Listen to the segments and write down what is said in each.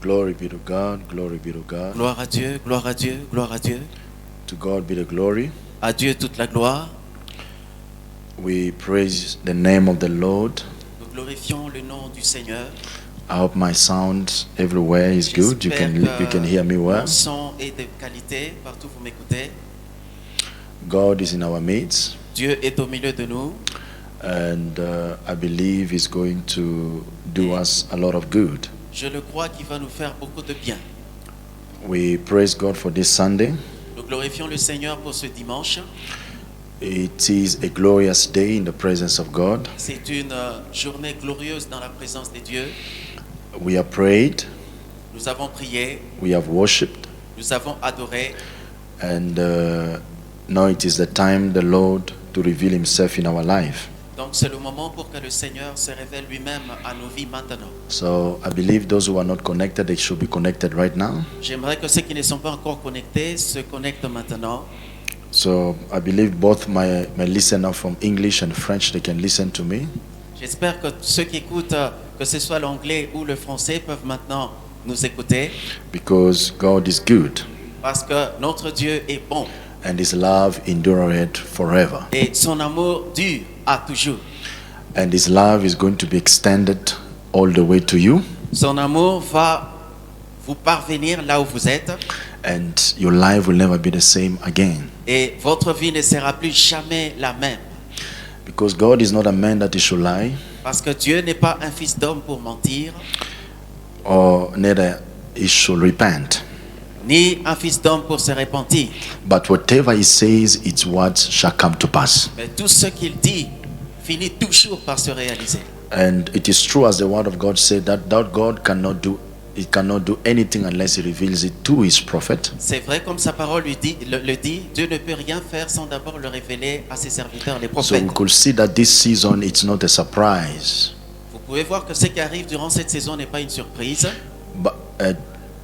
Glory be to God, glory be to God. Gloire à Dieu, gloire à Dieu, gloire à Dieu. To God be the glory. À Dieu toute la gloire. We praise the name of the Lord. Nous glorifions le nom du Seigneur. I hope my sound everywhere is good. You can hear me well. Mon son est de qualité partout où vous m'écoutez. God is in our midst, Dieu est au milieu de nous. and I believe He's going to do us a lot of good. Je le crois qu'il va nous faire beaucoup de bien. We praise God for this Sunday. Nous glorifions le Seigneur pour ce dimanche. It is a glorious day in the presence of God. C'est une journée glorieuse dans la présence de Dieu. We have prayed, Nous avons prié, we have worshipped, nous avons adoré. and now it is the time the Lord to reveal Himself in our life. Donc c'est le moment pour que le Seigneur se révèle lui-même à nos vies maintenant. So I believe those who are not connected, they should be connected right now. J'aimerais que ceux qui ne sont pas encore connectés se connectent maintenant. So I believe both my listener from English and French, they can listen to me. J'espère que ceux qui écoutent, que ce soit l'anglais ou le français, peuvent maintenant nous écouter. Because God is good Parce que notre Dieu est bon and His love endureth forever. et son amour dure à toujours. And His love is going to be extended all the way to you. Son amour va vous parvenir là où vous êtes And your life will never be the same again. et votre vie ne sera plus jamais la même. Because God is not a man that He should lie, Parce que Dieu n'est pas un fils d'homme pour mentir, or neither He should repent. ni un fils d'homme pour se repentir. But whatever He says, its words shall come to pass. Mais tout ce qu'il dit finit toujours par se réaliser. And it is true, as the word of God said, that God cannot do anything unless He reveals it to His prophet. C'est vrai comme sa parole le dit, Dieu ne peut rien faire sans d'abord le révéler à ses serviteurs, les So prophètes. we could see that this season it's not a surprise, Vous pouvez voir que ce qui arrive durant cette saison n'est pas une surprise,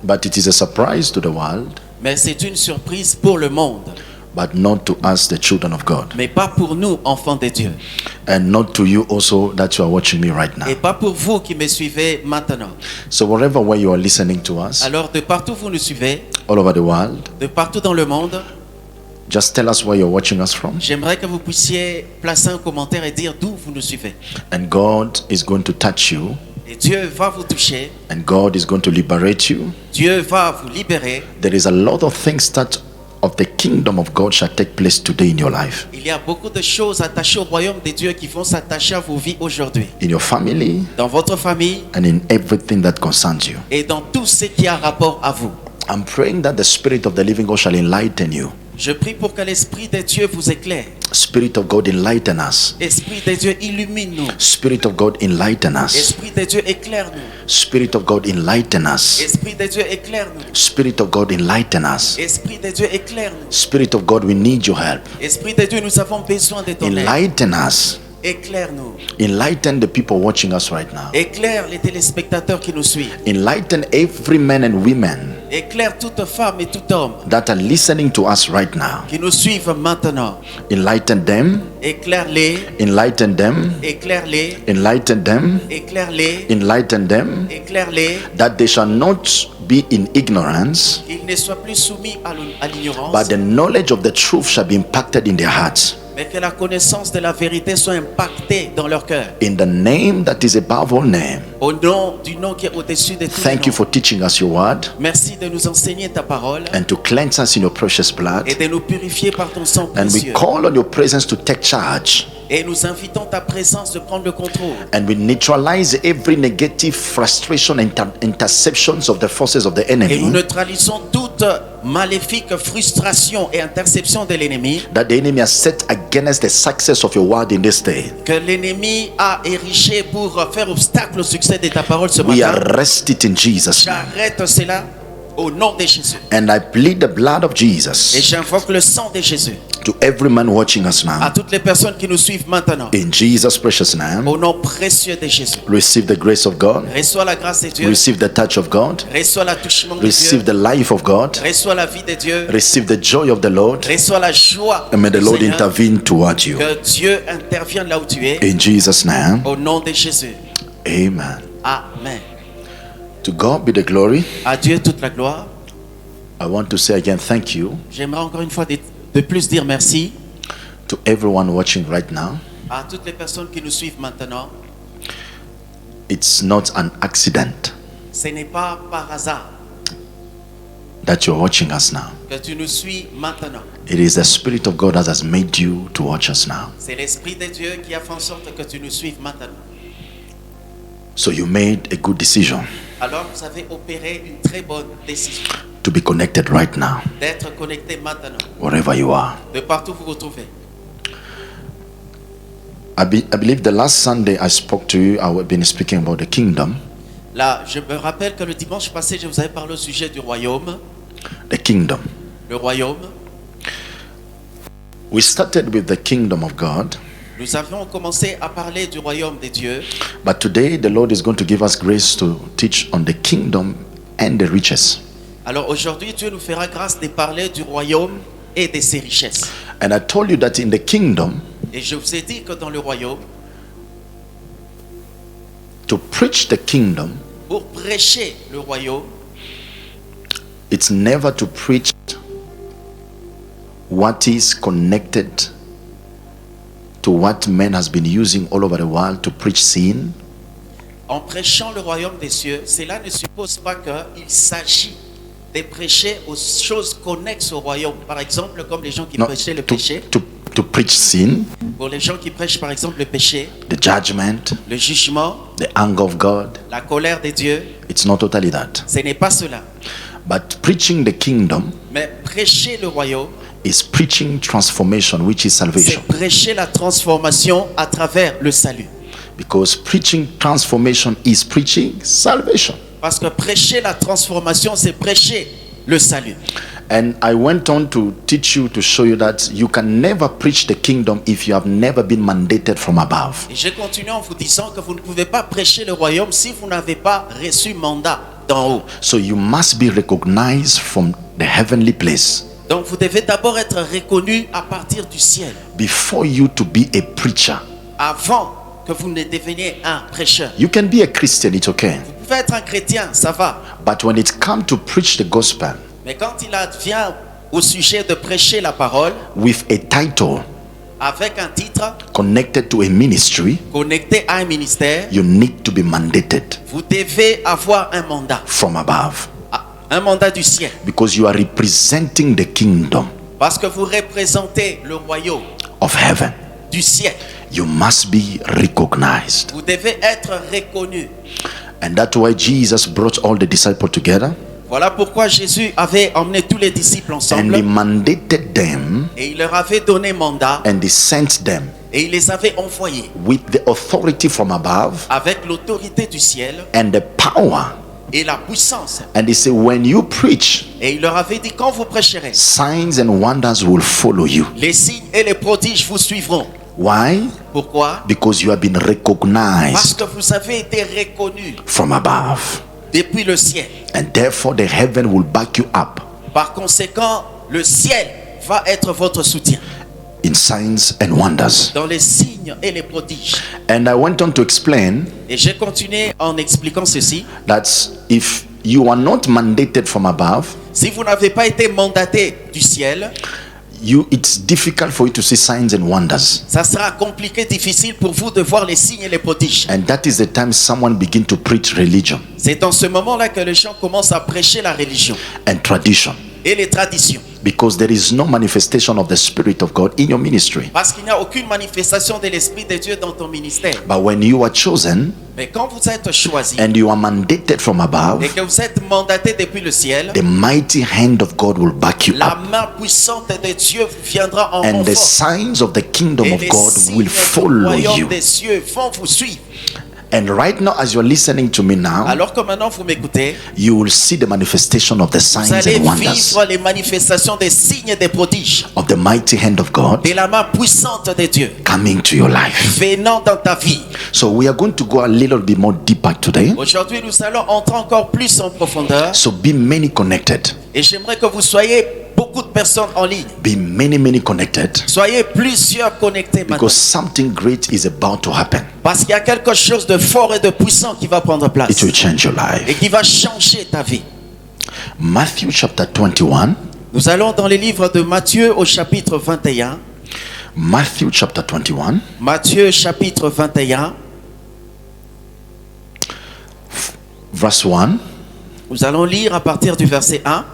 but it is a surprise to the world, mais c'est une surprise pour le monde, but not to us, the children of God, mais pas pour nous, enfants de Dieu, and not to you also that you are watching me right now. et pas pour vous qui me suivez maintenant. So wherever where you are listening to us, Alors de partout où vous nous suivez, all over the world, de partout dans le monde, just tell us where you're watching us from, j'aimerais que vous puissiez placer un commentaire et dire d'où vous nous suivez. and God is going to touch you, Et Dieu va vous toucher, and God is going to liberate you. Dieu va vous libérer. There is a lot of things that of the kingdom of God shall take place today in your life, Il y a beaucoup de choses attachées au royaume de Dieu qui vont s'attacher à vos vies aujourd'hui, in your family, dans votre famille and in everything that concerns you. et dans tout ce qui a rapport à vous. I'm praying that the Spirit of the living God shall enlighten you. Je prie pour que l'Esprit de Dieu vous éclaire. Spirit of God, enlighten us. Esprit de Dieu, illumine-nous. Spirit of God, enlighten us. Esprit de Dieu, éclaire-nous. Spirit of God, enlighten us. Esprit de Dieu, éclaire-nous. Spirit of God, enlighten us. Esprit de Dieu, éclaire-nous. Spirit of God, we need your help. Esprit de Dieu, nous avons besoin de ton aide. Enlighten us. Éclaire-nous. Enlighten the people watching us right now. Éclaire les téléspectateurs qui nous suivent. Enlighten every man and woman Éclaire toute femme et tout homme that are listening to us right now. qui nous suivent maintenant. Enlighten them. Éclaire-les. Enlighten them. Éclaire-les. Enlighten them. Éclaire-les. Enlighten them. Éclaire-les. That they shall not be in ignorance, Qu'ils ne soient plus soumis à l'ignorance, but the knowledge of the truth shall be impacted in their hearts. mais que la connaissance de la vérité soit impactée dans leur cœur. In the name that is above all name. Au nom du nom qui est au-dessus de tous les Thank you noms. for teaching us your word Merci de nous enseigner ta parole and to cleanse us in your precious blood. et de nous purifier par ton sang And we précieux. call on your presence to take charge. Et nous invitons ta présence de prendre le contrôle. And we neutralize every negative frustration and interceptions of the forces of the Et nous enemy neutralisons toute maléfique frustration et interception de l'ennemi that the enemy has set against the success of your word in this day. que l'ennemi a érigé pour faire obstacle au succès de ta parole ce We matin. arrest it in Jesus' name. J'arrête cela au nom de Jésus. And I plead the blood of Et Jesus j'invoque le sang de Jésus to every man watching us à now. toutes les personnes qui nous suivent maintenant. In Jesus' precious name, Au nom précieux de Jésus. receive the grace of God, Reçois la grâce de Dieu. receive the touch of God, Reçois l'attouchement de receive Dieu. the life of God, Reçois la vie de Dieu. receive the joy of the Lord, Reçois la joie and may the du Lord Seigneur. intervene toward you. Que Dieu intervienne là où tu es. In Jesus' name, Au nom de Jésus. amen. Amen. To God be the glory. À Dieu toute la gloire. I want to say again thank you J'aimerais encore une fois de plus dire merci to everyone watching right now. à toutes les personnes qui nous suivent maintenant. It's not an accident Ce n'est pas par hasard that you're watching us now. que tu nous suis maintenant. It is the Spirit of God that has made you to watch us now. C'est l'Esprit de Dieu qui a fait en sorte que tu nous suives maintenant. So you made a good decision Alors vous avez opéré une très bonne décision to be connected right now, d'être connecté maintenant, wherever you are. de partout où vous vous trouvez. I believe the last Sunday I spoke to you, I've been speaking about the kingdom. Là, je me rappelle que le dimanche passé, je vous avais parlé au sujet du royaume. The kingdom. Le royaume. We started with the kingdom of God, Nous avions commencé à parler du royaume des dieux. but today the Lord is going to give us grace to teach on the kingdom and the riches. Alors aujourd'hui, Dieu nous fera grâce de parler du royaume et de ses richesses. And I told you that in the kingdom, Et je vous ai dit que dans le royaume, to preach the kingdom, pour prêcher le royaume, it's never to preach what is connected to what man has been using all over the world to preach sin, en prêchant le royaume des cieux, cela ne suppose pas qu'il s'agit de prêcher aux choses connexes au royaume. Par exemple, comme les gens qui not prêchaient le péché. to preach sin, Pour les gens qui prêchent par exemple le péché, the judgment, le jugement, the anger of God. la colère de Dieu, It's not totally that. ce n'est pas cela. But preaching the kingdom Mais prêcher le royaume, is preaching transformation, which is c'est salvation. prêcher la transformation à travers le salut. Because preaching transformation is preaching salvation. Parce que prêcher la transformation, c'est prêcher le salut. And I went on to teach you, to show you that you can never preach the kingdom if you have never been mandated from above. Et j'ai continué en vous disant que vous ne pouvez pas prêcher le royaume si vous n'avez pas reçu mandat d'en haut. So you must be recognized from the heavenly place Donc vous devez d'abord être reconnu à partir du ciel, before you to be a preacher. avant que vous ne deveniez un prêcheur. You can be a Christian, it's okay. Vous pouvez être un chrétien, ça va. But when it comes to preach the gospel Mais quand il vient au sujet de prêcher la parole, with a title avec un titre connected to a ministry, connecté à un ministère, you need to be mandated vous devez avoir un mandat. from above. Un mandat du ciel. Because you are representing the kingdom Parce que vous représentez le royaume of heaven. du ciel. You must be recognized. Vous devez être reconnu. And that's why Jesus brought all the disciples together Voilà pourquoi Jésus avait emmené tous les disciples and ensemble he mandated them et il leur avait donné mandat and he sent them et il les avait envoyés with the authority from above avec l'autorité du ciel and the power. et la puissance. And he said, when you preach, Et il leur avait dit, quand vous prêcherez, signs and wonders will follow you. les signes et les prodiges vous suivront. Why? Pourquoi? Because you have been Parce recognized que vous avez été reconnus from above. depuis le ciel. And therefore the heaven will back you up Par conséquent, le ciel va être votre soutien in signs and wonders. dans les signes et les prodiges. And I went on to explain Et j'ai continué en expliquant ceci. that if you are not mandated from above, Si vous n'avez pas été mandaté du ciel, it's difficult for you to see signs and wonders. ça sera compliqué, difficile pour vous de voir les signes et les prodiges. And that is the time someone begin to preach religion C'est dans ce moment-là que les gens commencent à prêcher la religion and tradition. et les traditions. Because there is no manifestation of the Spirit of God in your ministry. Parce qu'il n'y a aucune manifestation de l'Esprit de Dieu dans ton ministère. But when you are chosen Mais quand vous êtes choisi and you are mandated from above, et que vous êtes mandaté depuis le ciel, the mighty hand of God will back you la up. main puissante de Dieu vous viendra en And the renfort. signs of the kingdom Et of les God signes will du follow royaume you. des cieux vont vous suivre. And right now, as you're listening to me now, Alors que maintenant vous m'écoutez, you will see the manifestation of the vous signs allez and wonders vivre les manifestations des signes et des prodiges of the mighty hand of God de la main puissante de Dieu coming to your life. venant dans ta vie. So we are going to go a little bit more deeper today. Aujourd'hui, nous allons entrer encore plus en profondeur So be many connected. et j'aimerais que vous soyez beaucoup beaucoup de personnes en ligne. Be many connected, Soyez plusieurs connectés maintenant. because something great is about to happen. Parce qu'il y a quelque chose de fort et de puissant qui va prendre place. It will change your Et life. qui va changer ta vie. Matthew chapter 21. Nous allons dans les livres de Matthieu au chapitre 21. Matthew chapter 21. Matthieu chapitre 21. Verse 1. Nous allons lire à partir du verset 1.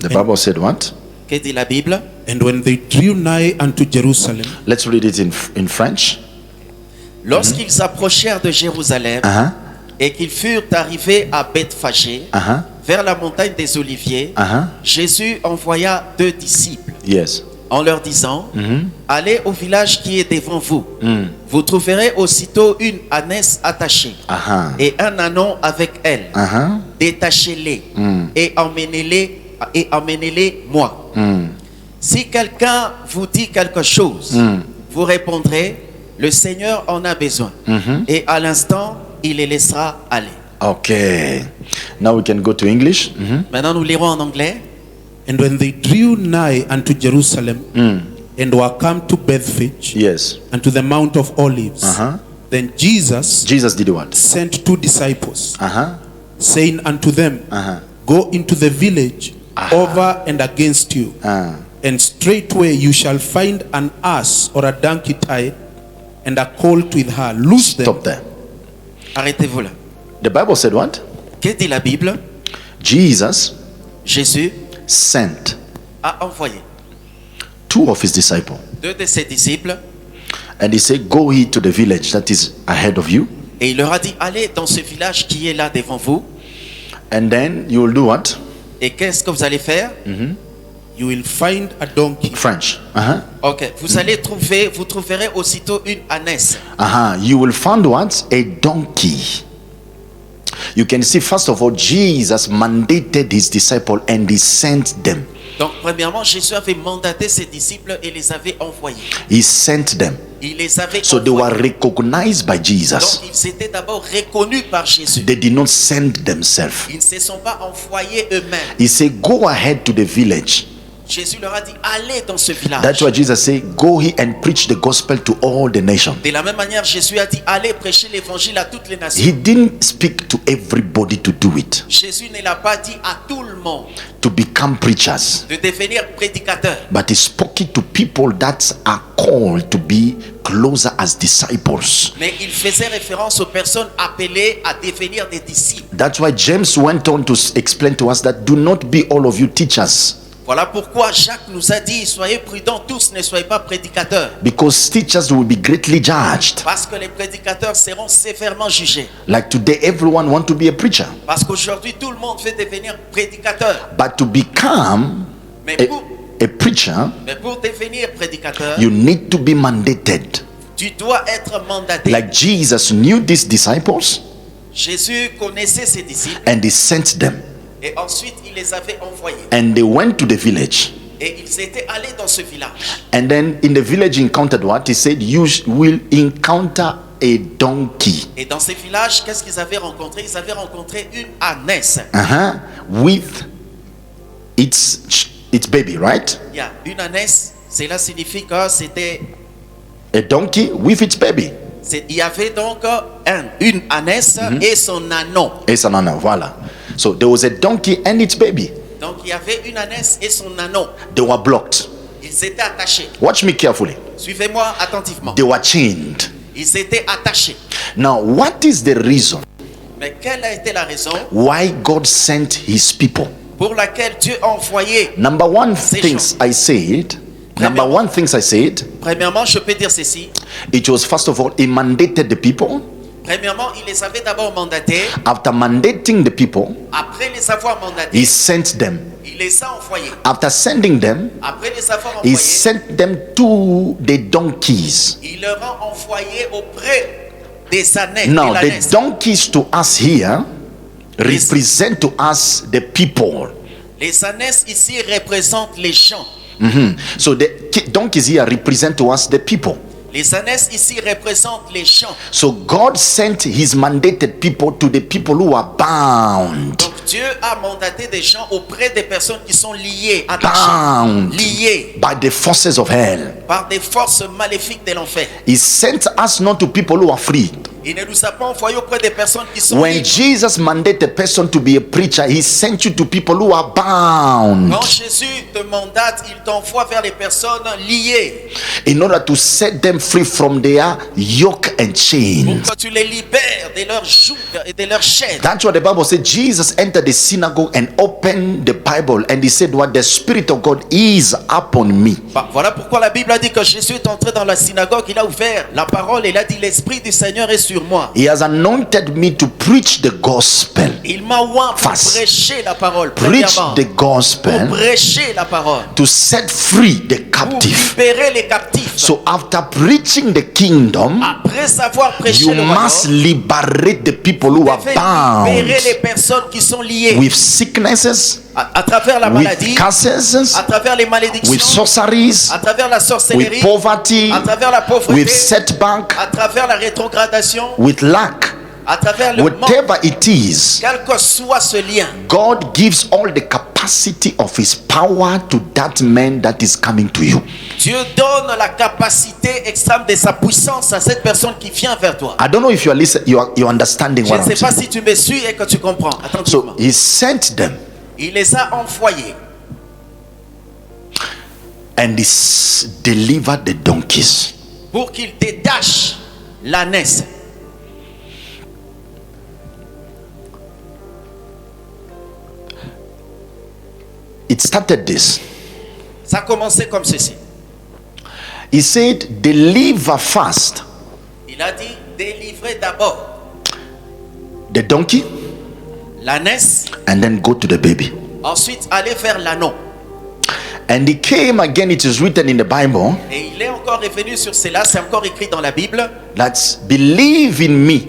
The Bible said what? Que dit la Bible? And when they drew nigh unto Jerusalem, Let's read it in French. Lorsqu'ils approchèrent de Jérusalem Uh-huh. et qu'ils furent arrivés à Bethphagée, Uh-huh. vers la montagne des Oliviers, Uh-huh. Jésus envoya 2 disciples Yes. en leur disant, allez au village qui est devant vous. Vous trouverez aussitôt une ânesse attachée Uh-huh. et un ânon avec elle. Uh-huh. Détachez-les et emmenez-les moi. Si quelqu'un vous dit quelque chose, vous répondrez, le Seigneur en a besoin. Et à l'instant, il les laissera aller. Okay. Now we can go to English. Maintenant, nous lirons en anglais. and when they drew nigh unto Jerusalem, and were come to Bethphage, Yes. and to the Mount of Olives, then Jesus Jesus did what? sent 2 disciples, Uh-huh. saying unto them, Uh-huh. Go into the village over and against you, and straightway you shall find an ass or a donkey tied, and a colt with her. Loose them. Stop there. Arrêtez-vous là. The Bible said what? Que dit la Bible? Jesus Jésus sent a envoyé 2 of his disciples. 2 de ses disciples And he said, go ye to the village that is ahead of you. et il leur a dit, allez dans ce village qui est là devant vous. And then you will do what? Et qu'est-ce que vous allez faire? You will find a donkey French. Uh-huh. Ok, vous trouverez aussitôt une ânesse. Uh-huh. You will find what? A donkey. You can see, first of all, Jesus mandated his disciple and he sent them. Donc, premièrement, Jésus avait mandaté ses disciples et les avait envoyés. He sent them. Il les avait So they were envoyés. recognized by Jesus. Donc, ils étaient d'abord reconnus par Jésus. They did not send themselves. Ils ne se sont pas envoyés eux-mêmes. He said, go ahead to the village. Jésus leur a dit, allez dans ce village. That's why Jesus said, go here and preach the gospel to all the nations. De la même manière, Jésus a dit, allez prêcher l'évangile à toutes les nations. He didn't speak to everybody to do it, Jésus ne l'a pas dit à tout le monde to become preachers, de devenir prédicateur. but he spoke it to people that are called to be closer as disciples. Mais il faisait référence aux personnes appelées à devenir des disciples. That's why James went on to explain to us that do not be all of you teachers, Voilà pourquoi Jacques nous a dit, soyez prudents tous, ne soyez pas prédicateurs. because teachers will be greatly judged. Parce que les prédicateurs seront sévèrement jugés. Like today, everyone want to be a preacher, Parce qu'aujourd'hui, tout le monde veut devenir prédicateur. but to become Mais a preacher, pour devenir prédicateur, you need to be mandated. tu dois être mandaté. Like Jesus knew these disciples Jésus connaissait ses disciples and he sent them, et ensuite il les avait envoyés. and they went to the village. Et ils étaient allés dans ce village. And then in the village he encountered what? He said, you will encounter a donkey. Et dans ces villages, qu'est-ce qu'ils avaient rencontré? Ils avaient rencontré une ânesse. With its baby, right? Il y a une ânesse, cela signifie que c'était... A donkey with its baby. Il y avait donc une ânesse et son ânon. It's an honor, voila. So there was a donkey and its baby. Donc il y avait une ânesse et son ânon. They were blocked. Ils étaient attachés. Watch me carefully. Suivez-moi attentivement. They were chained. Ils étaient attachés. Now, what is the reason Mais quelle a été la raison why God sent his people? pour laquelle Dieu a envoyé? Number one Ces things gens. I said, number one things I said, Premièrement, je peux dire ceci. it was first of all, he mandated the people. Premièrement, il les avait d'abord mandatés. After mandating the people, Après les avoir he mandatés, sent them. il les a envoyés. After sending them, Après les avoir he envoyés, sent them to the donkeys. il leur a envoyés auprès des ânesses. Now, de the l'ânesse. donkeys to us here represent to us the people. Les ânesses ici représentent les gens. So the donkeys here represent to us the people. Les ânesses ici représentent les gens. So God sent his mandated people to the people who are bound. Donc Dieu a mandaté des gens auprès des personnes qui sont liées, bound liées by the forces of hell. par des forces maléfiques de l'enfer. He sent us not to people who are free. Il ne nous a pas envoyé auprès des personnes qui sont When libres. Jesus mandated a person to be a preacher, he sent you to people who are bound Quand Jésus te mandate, il t'envoie vers les personnes liées in order to set them free from their yoke and pour chains. que tu les libères de leurs jougs et de leurs chaînes. That's what the Bible said. Jesus entered the synagogue and opened the Bible, and he said, "What the Spirit of God is upon me." Voilà pourquoi la Bible a dit que Jésus est entré dans la synagogue, il a ouvert la parole et il a dit l'Esprit du Seigneur est sur moi. He has anointed me to preach the gospel. Il m'a oint pour Fast. prêcher la parole. Preach Premièrement, the gospel, pour prêcher la parole, to set free the pour captive. libérer les captifs. So after preaching the kingdom, Après avoir prêché you le must royaume, liberate the people who vous are devez bound libérer les personnes qui sont liées with sicknesses, à travers la maladie, with curses, à travers les with malédictions, sorceries, à travers la with sorcellerie, poverty, à travers la pauvreté, with setback, à travers la rétrogradation, with lack. à travers le manque. Whatever it is, Quel que soit ce lien, God gives all the capacity of his power to that man that is coming to you. Dieu donne la capacité extrême de sa puissance à cette personne qui vient vers toi. I don't know if you are listening, you're understanding Je what ne I'm sais pas saying. si tu me suis et que tu comprends. Attentivement. So he sent them Il les a envoyés and he delivered the donkeys. pour qu'ils détachent l'ânesse. It started this. Ça a commencé comme ceci. He said, deliver first Il a dit délivrer d'abord the donkey l'ânesse, and then go to the baby. ensuite aller vers l'anneau. And he came again, it is written in the Bible, Et il est encore revenu sur cela, c'est encore écrit dans la Bible. that believe in me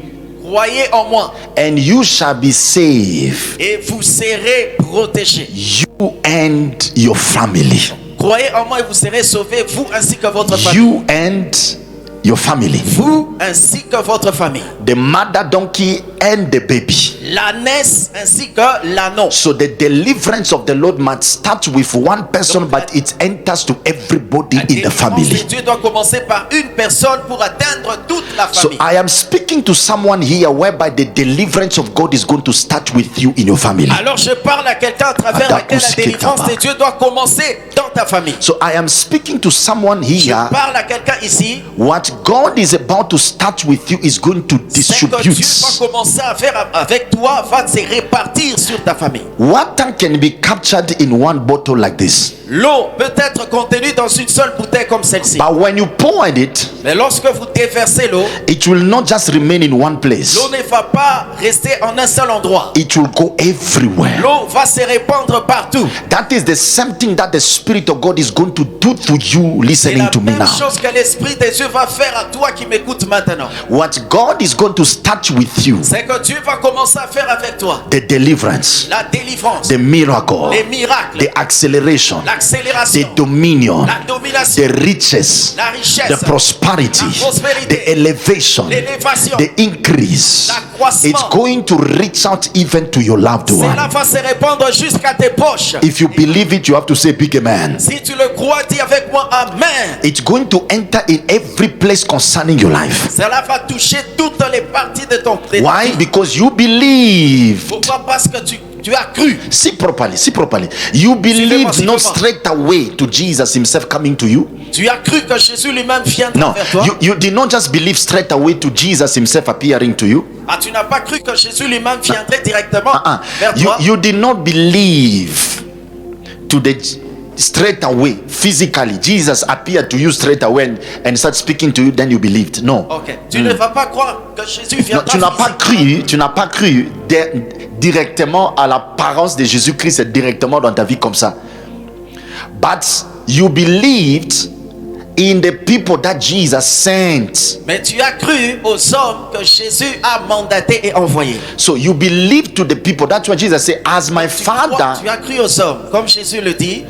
Croyez en moi and you shall be saved, et vous serez protégés. you and your family. Croyez en moi et vous serez sauvés, vous ainsi que votre famille. You and your family. Vous ainsi que votre famille. The mother donkey and the baby. L'ânesse ainsi que l'anneau. So the deliverance of the Lord must start with one person, but it enters to everybody La in the délivrance family. de Dieu doit commencer par une personne pour atteindre toute la So famille. I am speaking to someone here whereby the deliverance of God is going to start with you in your family. Alors je parle à quelqu'un à travers laquelle la délivrance de Dieu doit commencer dans ta famille. So I am speaking to someone Je here. parle à quelqu'un ici. What God is about to start with you is going to C'est que Dieu va distribute. commencer à faire avec toi, va se répartir sur ta famille. Water can be captured in one bottle like this, L'eau peut être contenue dans une seule bouteille comme celle-ci. but when you pour it, Mais lorsque vous déversez l'eau, it will not just remain in one place. l'eau ne va pas rester en un seul endroit. It will go everywhere. L'eau va se répandre partout. That is the same thing that the Spirit of God is going to do to you C'est listening la to me même now. chose que l'Esprit de Dieu va faire à toi qui m'écoutes maintenant. What God is going to start with you, C'est que Dieu va commencer à faire avec toi the deliverance, la délivrance, the miracle, les miracles, the acceleration, the l'accélération, dominion, la domination, the riches, la richesse, the prosperity, la prospérité, the elevation, l'élévation, the increase. l'accroissement. It's going to reach out even to your loved Cela one. va se répandre jusqu'à tes poches. If you believe it, you have to say big amen. Si tu le crois, dis avec moi Amen. It's going to enter in every place concerning your life. Cela va toucher toutes les parties de ton de ta Why? vie. Because you believe. Pourquoi? Parce que tu as cru. See properly, see properly. You believed Suivez-moi. not straight away to Jesus himself coming to you. Tu as cru que Jésus lui-même viendra No, vers toi. you did not just believe straight away to Jesus himself appearing to you. Ah, tu n'as pas cru que Jésus lui-même viendrait directement vers You, toi. you did not believe to the straight away physically Jesus appeared to you straight away and start speaking to you, then you believed. No. Ok. Tu ne vas pas croire que Jésus Non, viendra. tu n'as pas cru directement à l'apparence de Jésus-Christ directement dans ta vie comme ça. But you believed in the people that Jesus sent. Mais tu as cru aux hommes que Jésus a mandatés et envoyés. So you believe to the people. That's what Jesus said. As my Tu Father, as cru aux hommes, comme Jésus le dit.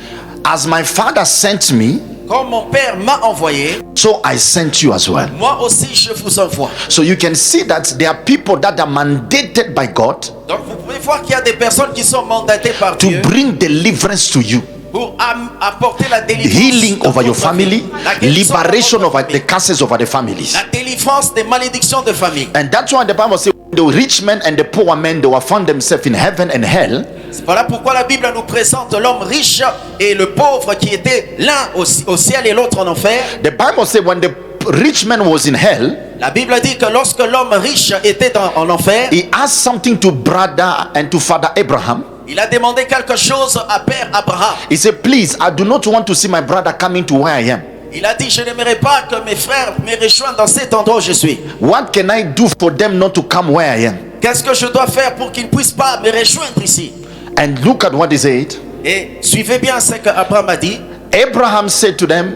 as my Father sent me, Comme mon Père m'a envoyé, so I sent you as well. moi aussi je vous envoie. So you can see that there are people that are mandated by God Donc vous pouvez voir qu'il y a des personnes qui sont mandatées par to Dieu bring deliverance to you, pour apporter la délivrance healing dans over your votre family, vie. La guérison dans liberation votre over the famille. curses over the families. La délivrance des malédictions de famille. And that's why the Bible says the rich men and the poor men, they will find themselves in heaven and hell. Voilà pourquoi la Bible nous présente l'homme riche et le pauvre qui était l'un au ciel et l'autre en enfer. The Bible says when the rich man was in hell, La Bible dit que lorsque l'homme riche était en enfer, he asked something to brother and to father Abraham. il a demandé quelque chose à Père Abraham. He said, please, I do not want to see my brother coming to where I am. Il a dit, je n'aimerais pas que mes frères me rejoignent dans cet endroit où je suis. What can I do for them not to come where I am? Qu'est-ce que je dois faire pour qu'ils ne puissent pas me rejoindre ici? And look at what he said. Et suivez bien ce que Abraham a dit. Abraham said to them,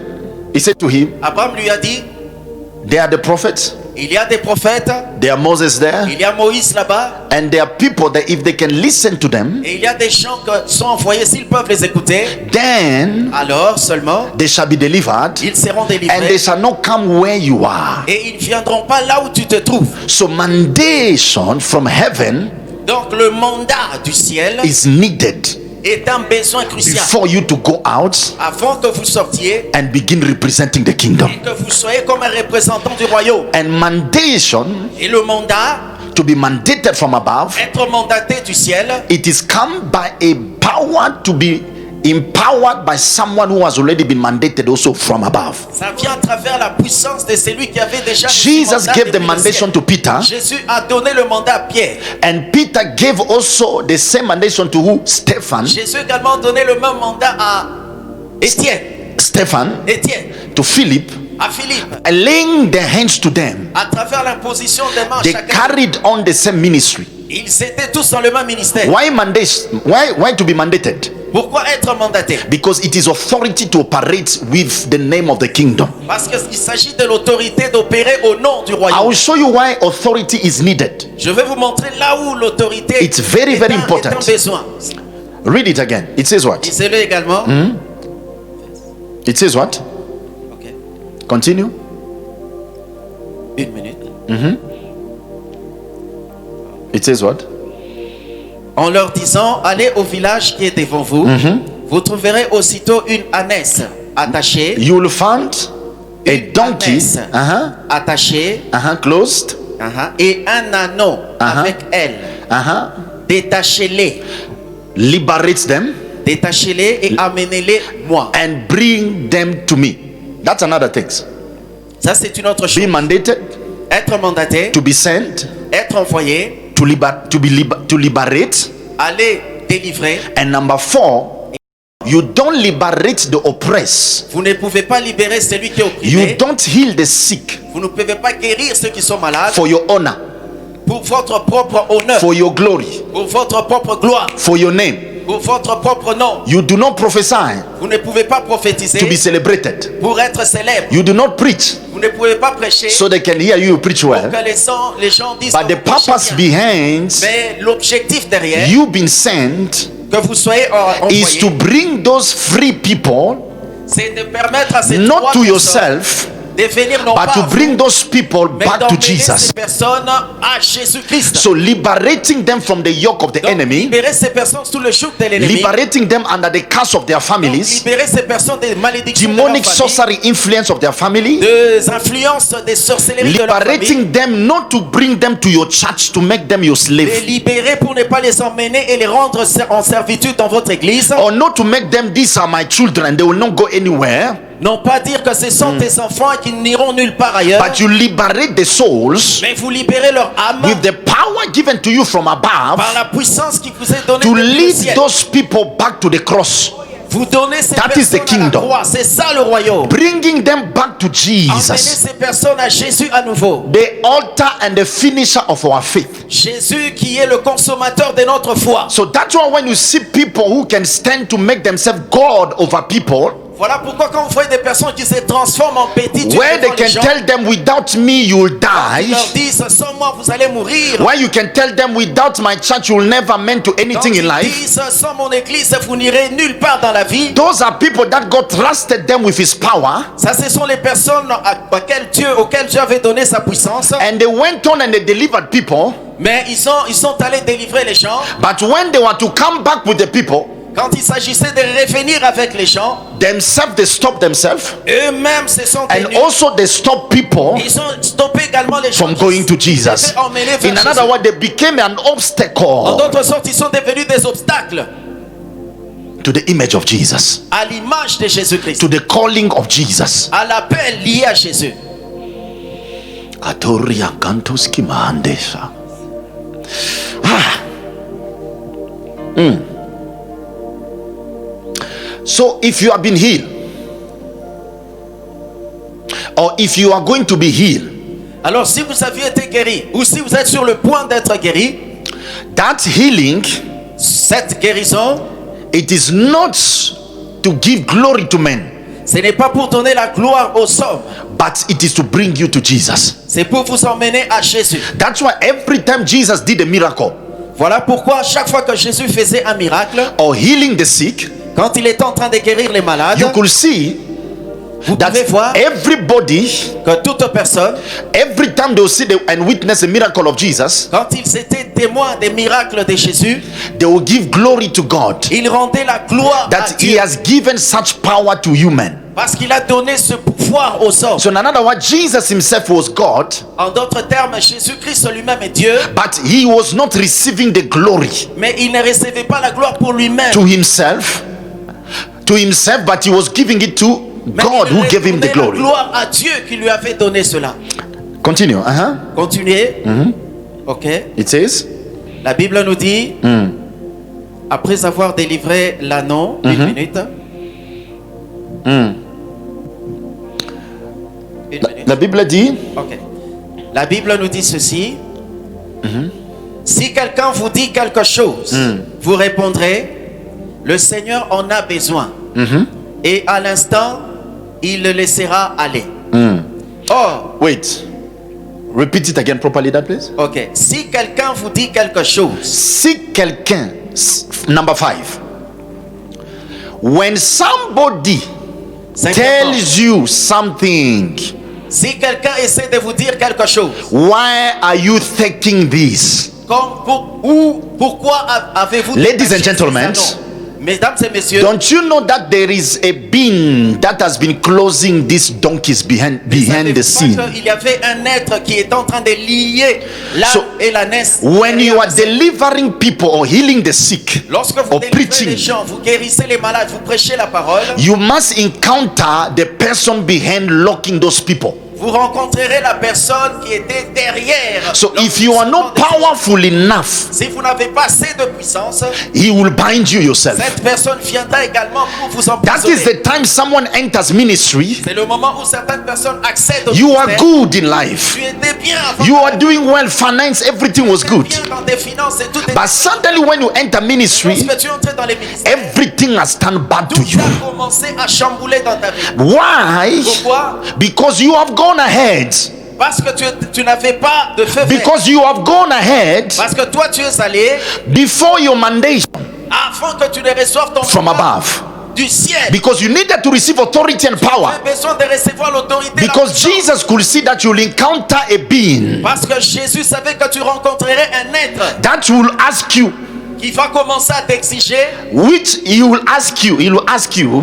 he said to him, Abraham lui a dit, there are the prophets, il y a des prophètes, there are Moses there, il y a Moïse là-bas, and there are people that if they can listen to them, et il y a des gens qui sont envoyés, s'ils peuvent les écouter, then alors seulement, they shall be delivered, ils seront and they délivrés. shall not come where you are. Et ils ne viendront pas là où tu te trouves. So mandation from heaven Donc le mandat du ciel is needed est un besoin crucial. before you to go out Avant que vous sortiez and begin representing the kingdom. et que vous soyez comme un représentant du royaume. And mandation, Et le mandat, to be mandated from above, être mandaté du ciel, it is come by a power to be empowered by someone who has already been mandated also from above. ça vient à travers la puissance de celui qui avait déjà Jesus mandat gave the depuis le mandation ciel. to Peter, Jésus a donné le mandat à Pierre. and Peter gave also the same mandation to who? Stephen. Jésus a également donné le même mandat à Étienne, Étienne, to Philip, à Philippe. and laying their hands to them. À travers l'imposition des mains, They chacun, carried on the same ministry. ils étaient tous dans le même ministère. Why mandate? Why to be mandated? Pourquoi être mandaté? Because it is authority to operate with the name of the kingdom. Parce qu'il s'agit de l'autorité d'opérer au nom du I royaume. will show you why authority is needed. Je vais vous montrer là où l'autorité It's very, very important. est un besoin. Read it again. It says what? Lisez-le également. It says what? Ok. Continue. Une minute. It says what? En leur disant, allez au village qui est devant vous. Vous trouverez aussitôt une ânesse attachée. You will find a Une donkey, ânesse attachée closed, et un anneau avec elle. Détachez-les. liberate them, Détachez-les et amenez-les moi. and bring them to me. That's another text. Ça, c'est une autre Be chose. mandated, Être mandaté, to be sent, être envoyé, to liberate. aller délivrer. And number 4, you don't liberate the oppressed. Vous ne pouvez pas libérer celui qui est You opprimé. don't heal the sick Vous ne pouvez pas guérir ceux qui sont malades for your honor, pour votre propre honneur, for your glory, pour votre propre gloire, for your name. pour votre propre nom. You do not prophesy Vous ne pouvez pas to be prophétiser celebrated. pour être célèbre. You do not preach Vous ne pouvez pas prêcher so they can hear you preach pour well. que les gens disent But que the vous prêchez purpose bien. behind Mais l'objectif derrière, you being sent que vous soyez is to envoyé, bring those free people c'est de permettre à ces not trois to personnes yourself, de venir non but pas to à bring vous, those people mais back to d'emmener Jesus. ces personnes à Jésus-Christ. So liberating them from the yoke of the Donc, enemy, libérer ces personnes sous le joug de l'ennemi. liberating them under the curse of their Donc, families, libérer ces personnes des malédictions de demonic leur famille, sorcery influence of their family, des influences des sorcelleries de leur famille. liberating them not to bring them to your church to make them your Les slave, libérer pour ne pas les emmener et les rendre en servitude dans votre église. or not to make them, these are my children, they will not go anywhere, Non pas dire que ce sont tes enfants et qu'ils n'iront nulle part ailleurs. but you liberate the souls Mais vous libérez leur âme with the power given to you from above par la puissance qui vous est donnée to depuis le lead ciel. those people back to the cross, Vous donnez ces That is the personnes à la kingdom. croix. C'est ça le royaume. bringing them back to Emmenez Jesus, ces personnes à Jésus à nouveau. the altar and the finisher of our faith. Jésus qui est le consommateur de notre foi. So that's why when you see people who can stand to make themselves God over people, Voilà pourquoi quand vous voyez des personnes qui se transforment en petits dieux where they devant les can gens, tell them, without me you will ils die, leur disent sans moi vous allez mourir. where you can tell them, without my church you will never amount to Quand anything in ils life, disent sans mon église vous n'irez nulle part dans la vie. those are people that God trusted them with his power, Ça, ce sont les personnes auxquelles Dieu avait donné sa puissance. and they went on and they delivered people. Mais ils sont allés délivrer les gens. But when they were to come back with the people, Quand il s'agissait de revenir avec les gens, themselves they stopped themselves, eux-mêmes se sont and tenus. also they stopped people Ils ont stoppé également les gens from going to Jesus. étaient emmenés vers In another Jésus. word, they became an En obstacle d'autres sortes, ils sont devenus des obstacles to the image of Jesus, à l'image de Jésus-Christ, to the calling of Jesus. à l'appel lié à Jésus. Atoria kantos kimahandesha. So if you have been healed, or if you are going to be healed, Alors, si vous aviez été guéri, ou si vous êtes sur le point d'être guéri, that healing, cette guérison, it is not to give glory to men, ce n'est pas pour donner la gloire aux hommes, but it is to bring you to Jesus. c'est pour vous emmener à Jésus. That's why every time Jesus did a miracle Voilà pourquoi chaque fois que Jésus faisait un miracle, or healing the sick, quand il était en train de guérir les malades, you could see vous that pouvez voir everybody, que toute personne, every time they will see and witness a miracle of Jesus, quand ils étaient témoins des miracles de Jésus, they will give glory to God ils rendaient la gloire à that he Dieu has given such power to human. parce qu'il a donné ce pouvoir aux hommes. So in another word, Jesus himself was God, En d'autres termes, Jésus-Christ lui-même est Dieu, but he was not receiving the glory mais il ne recevait pas la gloire pour lui-même. to himself, but he was giving it to Mais God il who gave him the retournait la glory. gloire à Dieu qui lui avait donné cela. Continue. Continuez. Ok. It says, La Bible nous dit, après avoir délivré l'anneau, une minute. Une minute. la Bible dit, Ok. La Bible nous dit ceci. Si quelqu'un vous dit quelque chose, vous répondrez, le Seigneur en a besoin. Et à l'instant, il le laissera aller. Or, wait, repeat it again properly, that please. ok. Si quelqu'un vous dit quelque chose, Si quelqu'un, number 5, when somebody cinquièmement, tells you something, si quelqu'un essaie de vous dire quelque chose, why are you taking this? pourquoi avez-vous Ladies détaché and gentlemen, ces anneaux? Mesdames et messieurs, Don't you know that there is a being that has been closing these donkeys behind the scene? il y avait un être qui est en train de lier l'âme So, et la naisse. When you are delivering people or healing the sick Lorsque vous or délivrez les preaching, gens, vous guérissez les malades, vous prêchez la parole, you must encounter the person behind locking those people. vous rencontrerez la personne qui était derrière. So if you are not powerful enough, Si vous n'avez pas assez de puissance, he will bind you yourself. cette personne viendra également pour vous That is emprisonner. the time someone enters ministry. C'est le moment où certaines personnes accèdent au You are ministère. good in life. Tu étais bien avant. You are doing well, finance, everything was Tu good. étais bien dans tes finances et tout était But suddenly when you enter ministry, Lorsque tu es entré dans les ministères, everything has turned bad to tout you. a commencé à chambouler dans ta vie. Why? Pourquoi? Because you have gone ahead. Parce que tu n'avais pas de feu vert. Because you have gone ahead Parce que toi tu es allé before your mandation avant que tu ne reçoives ton from pouvoir above. du ciel. Because you needed to receive authority and Tu power. as besoin de recevoir l'autorité. la Because puissance. Jesus could see that you'll encounter a being Parce que Jésus savait que tu rencontrerais un être that will ask you, qui va commencer à t'exiger, which he will ask you,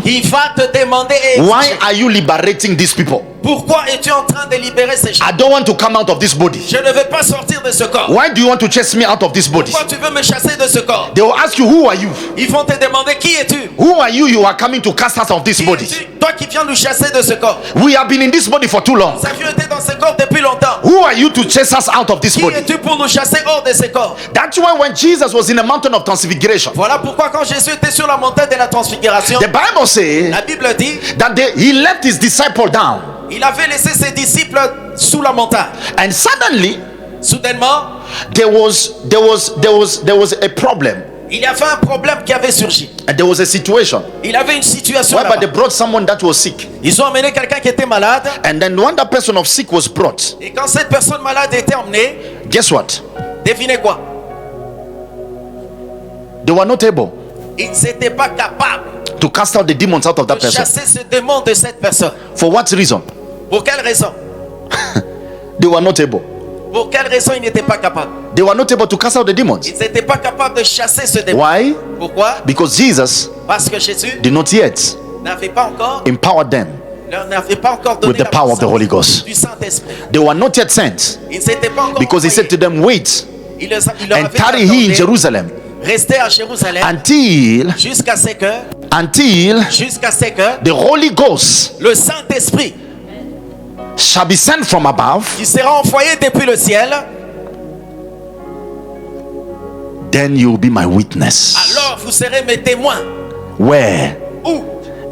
qui va te demander et why exiger. are you liberating these people? Pourquoi es-tu en train de libérer ces gens? I don't want to come out of this body. Je ne veux pas sortir de ce corps. Why do you want to chase me out of this body? Pourquoi tu veux me chasser de ce corps? They will ask you, who are you? Ils vont te demander qui es-tu? Who are you? You are coming to cast us of this Qui body. es-tu? Toi qui viens nous chasser de ce corps. We have been in this body for too long. Nous avions été dans ce corps depuis longtemps. Who are you to chase us out of this Qui body? es-tu pour nous chasser hors de ce corps? That's why when Jesus was in the mountain of transfiguration, Voilà pourquoi quand Jésus était sur la montagne de la transfiguration, the Bible says la Bible dit, that he left his disciple down, il avait laissé ses disciples sous la montagne. and suddenly Soudainement, there was a problem. Il y avait un problème qui avait surgi. And there was a situation Il y avait une situation whereby they là-bas. brought someone that was sick. Ils ont amené quelqu'un qui était malade. And then when that person of sick was brought, Et quand cette personne malade était emmenée, guess what? devinez quoi? They were not able Ils n'étaient pas capables to cast out the demons out of that de person. chasser ce démon de cette personne. For what reason? Pour quelle raison? They were not able. Pour quelle raison ils n'étaient pas capables? They were not able to cast out the demons. Ils n'étaient pas capables de chasser ce démon. Why? Pourquoi? Because Jesus Parce que Jésus did not yet n'avait pas encore, empower them leur n'avait pas encore donné with the la power of the puissance Holy Ghost. du Saint-Esprit. They were not yet sent Ils n'étaient pas encore because he said to them, wait il leur and avait tarry here in accordé, Jerusalem restez à Jérusalem until jusqu'à ce que the Holy Ghost le Saint-Esprit shall be sent from above. qui sera envoyé depuis le ciel. Then you will be my witness. Alors vous serez mes témoins. Where? Où?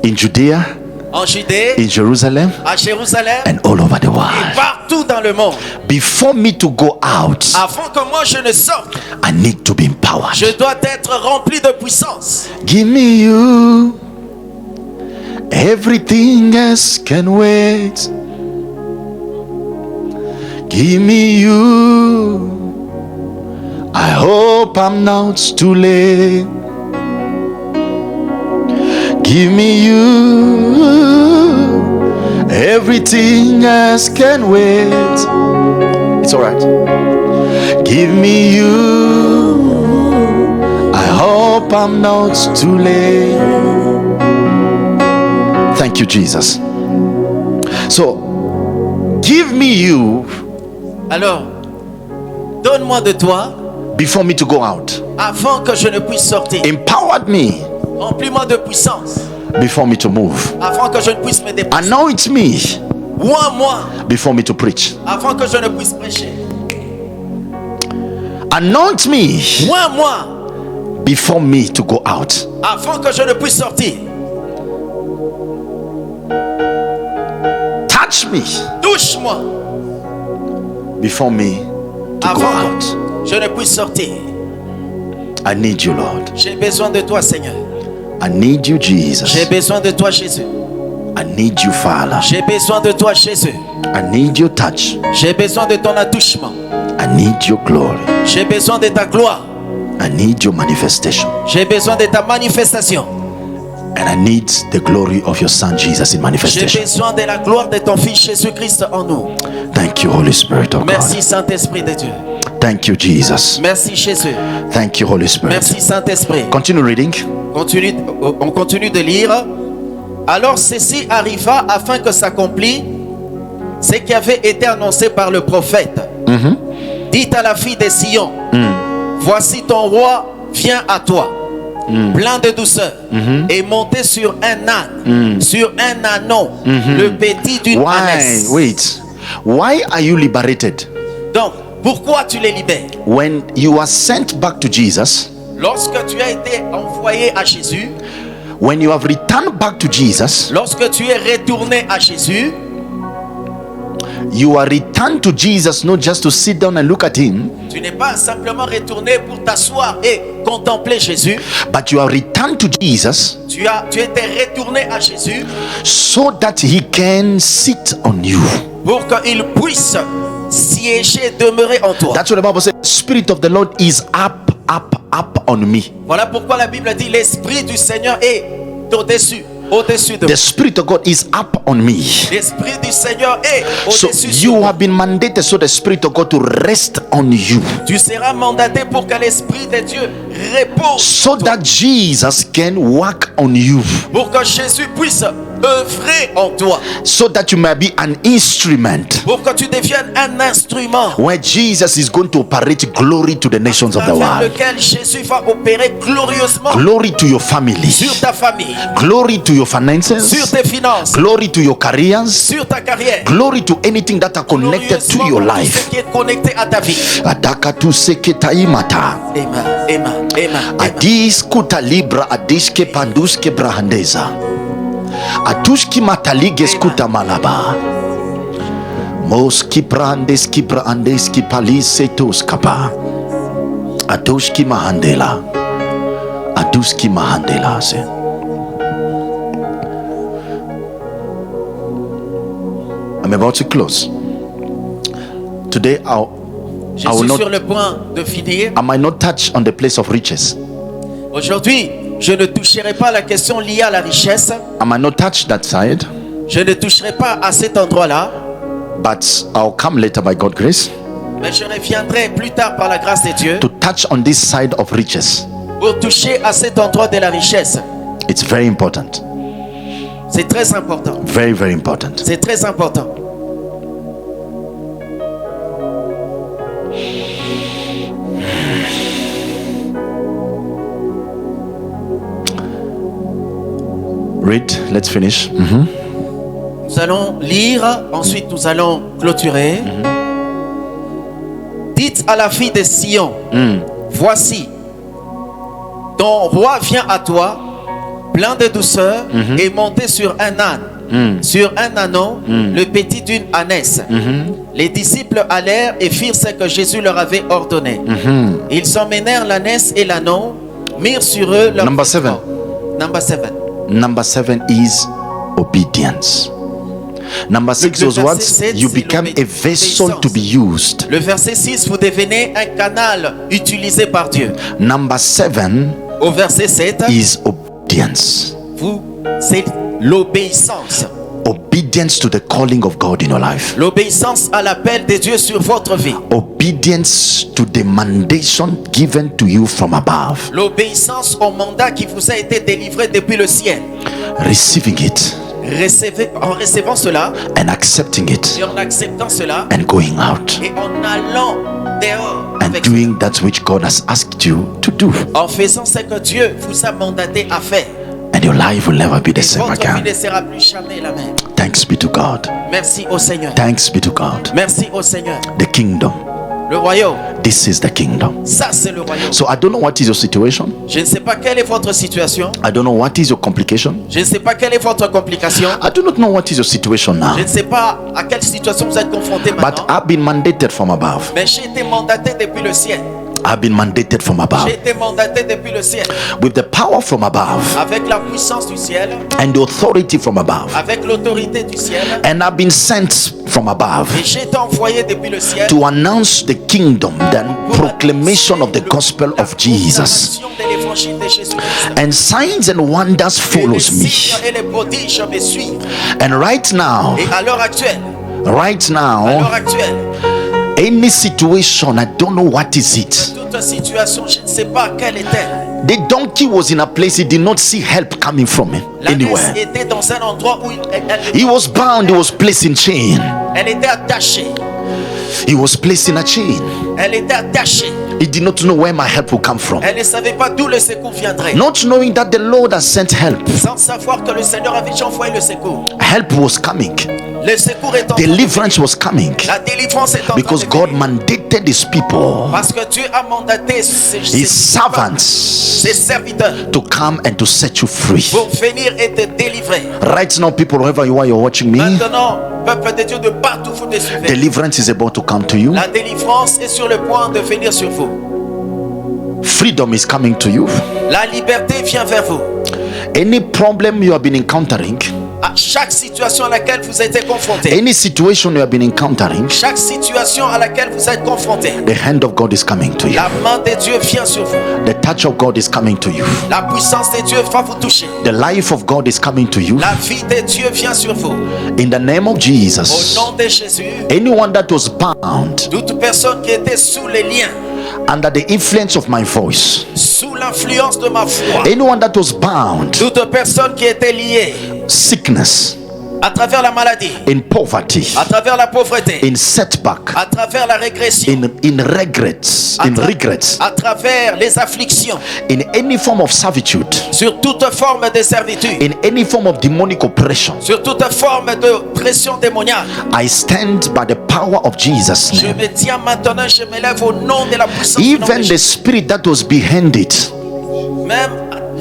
In Judea, En Judée, in Jerusalem, à Jérusalem and all over the et world. partout dans le monde. Before me to go out, Avant que moi je ne sorte, I need to be empowered. je dois être rempli de puissance. Give me you. Everything else can wait. Give me you. I hope I'm not too late. Give me you. Everything else can wait. It's all right. Give me you. I hope I'm not too late. Thank you, Jesus. So, give me you Alors, donne-moi de toi before me to go out. avant que je ne puisse sortir. Empowered me Remplis-moi de puissance before me to move. avant que je ne puisse me dépasser. Anoint me Moi before me to preach. avant que je ne puisse prêcher. Anoint me Moi before me to go out. avant que je ne puisse sortir. Touch me Touche-moi before me to go avant out. que je ne puisse sortir. I need you, Lord. J'ai besoin de toi, Seigneur. I need you, J'ai Jesus. besoin de toi, Jésus. I need you, Father. J'ai besoin de toi, Jésus. I need your touch. J'ai besoin de ton attouchement. I need your glory. J'ai besoin de ta gloire. I need your manifestation. J'ai besoin de ta manifestation. And I need the glory of your Son Jesus in J'ai manifestation. besoin de la gloire de ton Fils Jésus-Christ en nous. Thank you, Holy Spirit of Merci, God. Saint-Esprit de Dieu. Thank you, Jesus. Merci, Jésus. Thank you, Holy Spirit. Merci, Saint-Esprit. Continue reading. On continue de lire. Alors ceci arriva afin que s'accomplisse ce qui avait été annoncé par le prophète. Dites à la fille de Sion, voici ton roi vient à toi, plein de douceur, et monté sur un âne, sur un ânon, le petit d'une Why? ânesse. Wait. Why are you liberated? Donc, pourquoi tu les libères? When you are sent back to Jesus, Lorsque tu as été envoyé à Jésus, when you have returned back to Jesus, lorsque tu es retourné à Jésus, you are returned to Jesus not just to sit down and look at him, tu n'es pas simplement retourné pour t'asseoir et contempler Jésus. but you are returned to Jesus Tu étais retourné à Jésus so that he can sit on you. pour qu'il puisse siéger, demeurer en toi. That's what the Bible says. Spirit of the Lord is up on me. Voilà pourquoi la Bible dit l'Esprit du Seigneur est au-dessus de The moi. Spirit of God is up on me. L'Esprit du Seigneur est So au-dessus sur you moi. have been mandated so the Spirit of God to rest on you, Tu seras mandaté pour que l'Esprit de Dieu repose so en toi. that Jesus can work on you, Pour que Jésus puisse œuvrer en toi. so that you may be an instrument Pour que tu deviennes un instrument where Jesus is going to operate glory to the nations of the avec world. lequel Jésus va opérer glorieusement Glory to your family, sur ta famille, glory to your sur finances, tes finances, glory to your careers, sur ta carrière. glory to anything that are connected to your Glorieusement, tout life. ce qui est connecté à ta vie. Adakatu seketaimata. Amen. Adis kuta libra adiske panduske brahandeza. Atuski matalige skuta malaba. Moski brandeski braandeski palise toskapa. Atuski mahandela. Duski Mahandelase. I'm about to close. Today Je I will suis not, sur le point de finir. I might not touch on the place of riches. Aujourd'hui, je ne toucherai pas la question liée à la richesse. I might not touch that side, Je ne toucherai pas à cet endroit-là. but I'll come later by God's grace Mais je reviendrai plus tard par la grâce de Dieu to touch on this side of riches. pour toucher à cet endroit de la richesse. It's very important. C'est très important. Very, very important. C'est très important. Read, let's finish. Nous allons lire, ensuite nous allons clôturer. Dites à la fille de Sion, voici, ton roi vient à toi, plein de douceur, et monté sur un âne, sur un âneau, le petit d'une ânesse. Les disciples allèrent et firent ce que Jésus leur avait ordonné. Ils emmenèrent l'ânesse et l'âneau, mirent sur eux leur Number 7. Number 7. Number 7 is obedience. Number 6 Le was verset what? 7, You c'est become a vessel to be used. Le verset 6, vous devenez un canal utilisé par Dieu. Number 7 Au verset 7, is obedience. c'est l'obéissance. Obedience to the calling of God in your life. L'obéissance à l'appel de Dieu sur votre vie. Obedience to the mandation given to you from above. L'obéissance au mandat qui vous a été délivré depuis le ciel. Receiving it En recevant cela and accepting it et en acceptant cela and going out et en allant dehors and avec doing that which God has asked you to do. en faisant ce que Dieu vous a mandaté à faire. And your life will never be the Et same votre vie again. ne sera plus jamais la même. Thanks be to God. Merci au Seigneur. Thanks be to God. Merci au Seigneur. The kingdom. Le royaume, This is the kingdom. ça c'est le royaume. So I don't know what is your situation. Je ne sais pas quelle est votre situation. I don't know what is your complication. Je ne sais pas quelle est votre complication. I do not know what is your situation now. Je ne sais pas à quelle situation vous êtes confronté But maintenant. I've been mandated from above. Mais j'ai été mandaté depuis le ciel. I've been mandated from above. J'ai été mandaté depuis le ciel. With the power from above Avec la puissance du ciel. and the authority from above. Avec l'autorité du ciel. And I've been sent from above Et j'ai été envoyé depuis le ciel. to announce the kingdom, the proclamation of the gospel of Jesus. La proclamation de l'évangile de Jésus-Christ. And signs and wonders Et les follows signes me. et les prodiges me suivent. And right now, Et à l'heure actuelle, right à now, l'heure actuelle, any situation, I don't know what is it. toute situation, je ne sais pas quelle est-elle. The donkey was in a place he did not see help coming from him La Grèce anywhere. était dans un endroit où He was bound, he was placed in chain. elle était attachée. He was placed in a chain. Elle était attachée. He did not know where my help would come from. Elle ne savait pas d'où le secours viendrait. Not knowing that the Lord has sent help. Sans savoir que le Seigneur avait déjà envoyé le secours. Help was coming. Le secours est en train de Deliverance was coming. La délivrance est en train Because de God venir. mandated his people, Parce que Dieu a mandaté ses his servants, serviteurs to come and to set you free. pour venir et te délivrer. Right now, people, wherever you are, you're watching me. Maintenant, peuple de Dieu, de partout vous te suivez. Deliverance is about to come to you. La délivrance est sur le point de venir sur vous. Freedom is coming to you. La liberté vient vers vous. Any problem you have been encountering, À chaque situation à laquelle vous êtes confronté, any situation you have been encountering, chaque situation à laquelle vous êtes confronté, the hand of God is coming to you. la main de Dieu vient sur vous. The touch of God is coming to you. La puissance de Dieu va vous toucher. The life of God is coming to you. La vie de Dieu vient sur vous. In the name of Au Jesus, nom de Jésus, anyone that was bound toute personne qui était sous les liens, under the influence of my voice, sous l'influence de ma foi, anyone that was bound, toute personne qui était liée sickness, à travers la maladie, in poverty, à travers la pauvreté, in setback, à travers la régression, in regrets, in regrets, à travers les afflictions, in any form of servitude, sur toute forme de servitude, in any form of demonic oppression, sur toute forme de pression démoniaque. I stand by the power of Jesus' Je name. me tiens maintenant, je me lève au nom de la puissance du nom de Even the Jésus. spirit that was behind it, Même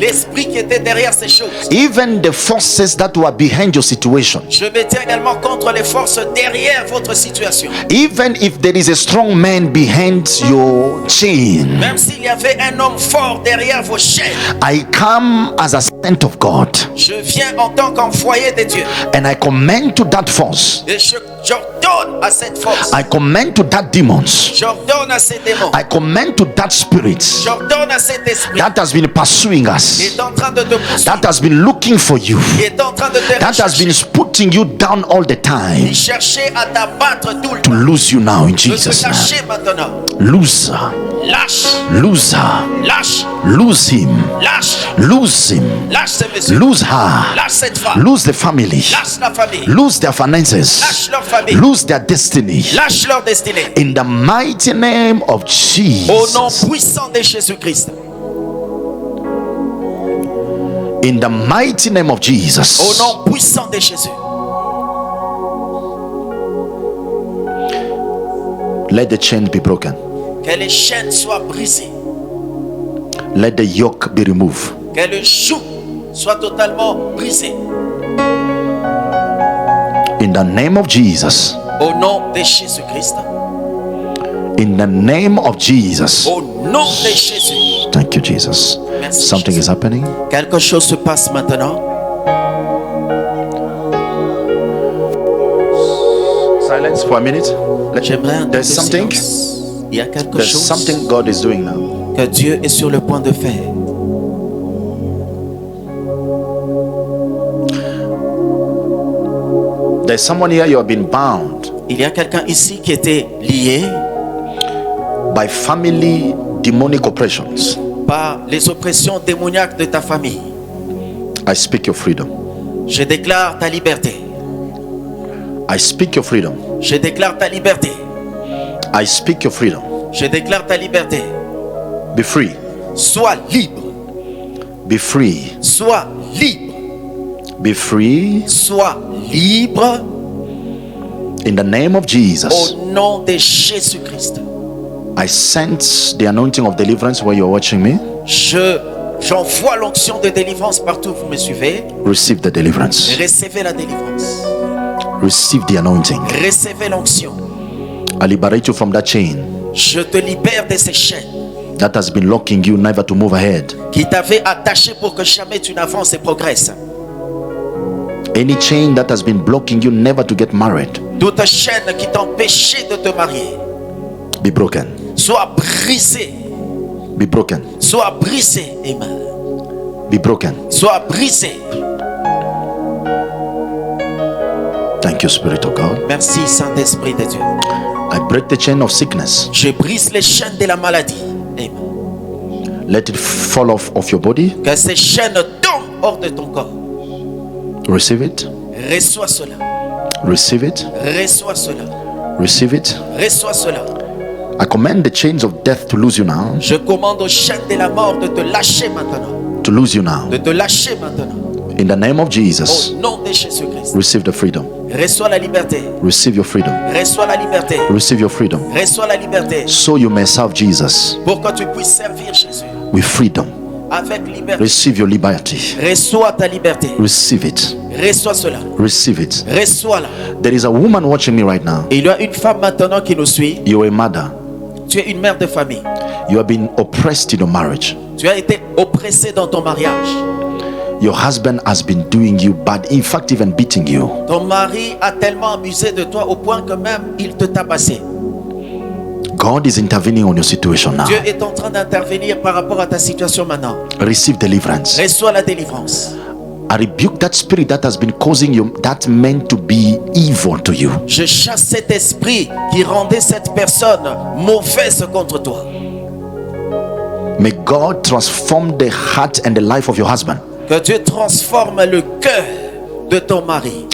l'esprit qui était derrière ces choses. even the forces that were behind your situation. Je me tiens également contre les forces derrière votre situation. Even if there is a strong man behind your chain, Même s'il y avait un homme fort derrière vos chaînes, I come as a sent of God, je viens en tant qu'envoyé de Dieu. and I command to that force, Et j'ordonne à cette force, I command to that demons, j'ordonne à ces démons, I command to that spirit j'ordonne à cet esprit that has been pursuing qui us, est en train de te poursuivre, that has been looking for you, qui est en train de te that has been rechercher, putting you down all the time, qui cherchait à t'abattre tout le to temps. lose you now in De Jesus' te name. lâcher maintenant. Lose her, Lâche, lose her, lâche, lose him, lâche, lose him, lâche ce monsieur, lose her, lâche cette femme, lose the family, lâche la famille, lose their finances, lâche leur famille, lose their destiny. lâche leur destinée. In the mighty name of Au nom Jesus. puissant de Jésus-Christ. In the mighty name of Au Jesus. nom puissant de Jésus. Let the chain be broken. Que les chaînes soient brisées. Let the yoke be removed. Que le joug soit totalement brisé. In the name of Jesus. Au nom de Jésus-Christ. In the name of Jesus. Au nom de Jésus. Thank you, Jesus. Merci, Something Jésus. is happening. Quelque chose se passe maintenant. Silence for a minute. J'aimerais un temps de There's something. silence. Il y a quelque There's chose something God is doing now. que Dieu est sur le point de faire. There's someone here, you have been bound Il y a quelqu'un ici qui était lié by family demonic oppressions. par les oppressions démoniaques de ta famille. I speak your freedom. Je déclare ta liberté. I speak your freedom. Je déclare ta liberté. I speak your freedom. Je déclare ta liberté. Be free. Sois libre. Be free. Sois libre. Be free Sois libre in the name of Jesus. au nom de Jésus-Christ. I sense the anointing of deliverance where you're watching me. J'envoie l'onction de délivrance partout où vous me suivez. Receive the deliverance. Recevez la délivrance. Receive the anointing. Recevez l'onction. I liberate you from that chain Je te libère de ces chaînes that has been locking you never to move ahead. qui t'avaient attaché pour que jamais tu n'avances et progresses. Any chain that has been blocking you never to get married, Toute chaîne qui t'empêchait de te marier, be broken. sois brisée. Be broken. Sois brisée, Amen. Be broken. Sois brisée. Thank you, Spirit of God. Merci, Saint-Esprit de Dieu. I break the chain of sickness. Je brise les chaînes de la maladie. Amen. Let it fall off of your body. Que ces chaînes tombent hors de ton corps. Receive it. Reçois cela. Receive it. Reçois cela. Receive it. Reçois cela. I command the chains of death to lose you now. Je commande aux chaînes de la mort de te lâcher maintenant. To lose you now. De te lâcher maintenant. In the name of Jesus. Au nom de Jésus-Christ. Receive the freedom. Reçois la liberté. Receive your freedom. Reçois la liberté. Receive your freedom. Reçois la liberté. So you may serve Jesus Pour que tu puisses servir Jésus with freedom. avec liberté. Receive your liberty. Reçois ta liberté. Receive it. Reçois cela. Receive it. Reçois-la. There is a woman watching me right now. Et il y a une femme maintenant qui nous suit. You're a mother. Tu es une mère de famille. You have been oppressed in your marriage. Tu as été oppressé dans ton mariage. Your husband has been doing you bad, in fact, even beating you. Ton mari a tellement abusé de toi au point que même il te tabassait. God is intervening on your situation now. Dieu est en train d'intervenir par rapport à ta situation maintenant. Receive deliverance. Reçois la délivrance. I rebuke that spirit that has been causing you, that man to be evil to you. Je chasse cet esprit qui rendait cette personne mauvaise contre toi. May God transform the heart and the life of your husband. Que Dieu transforme le cœur de ton mari.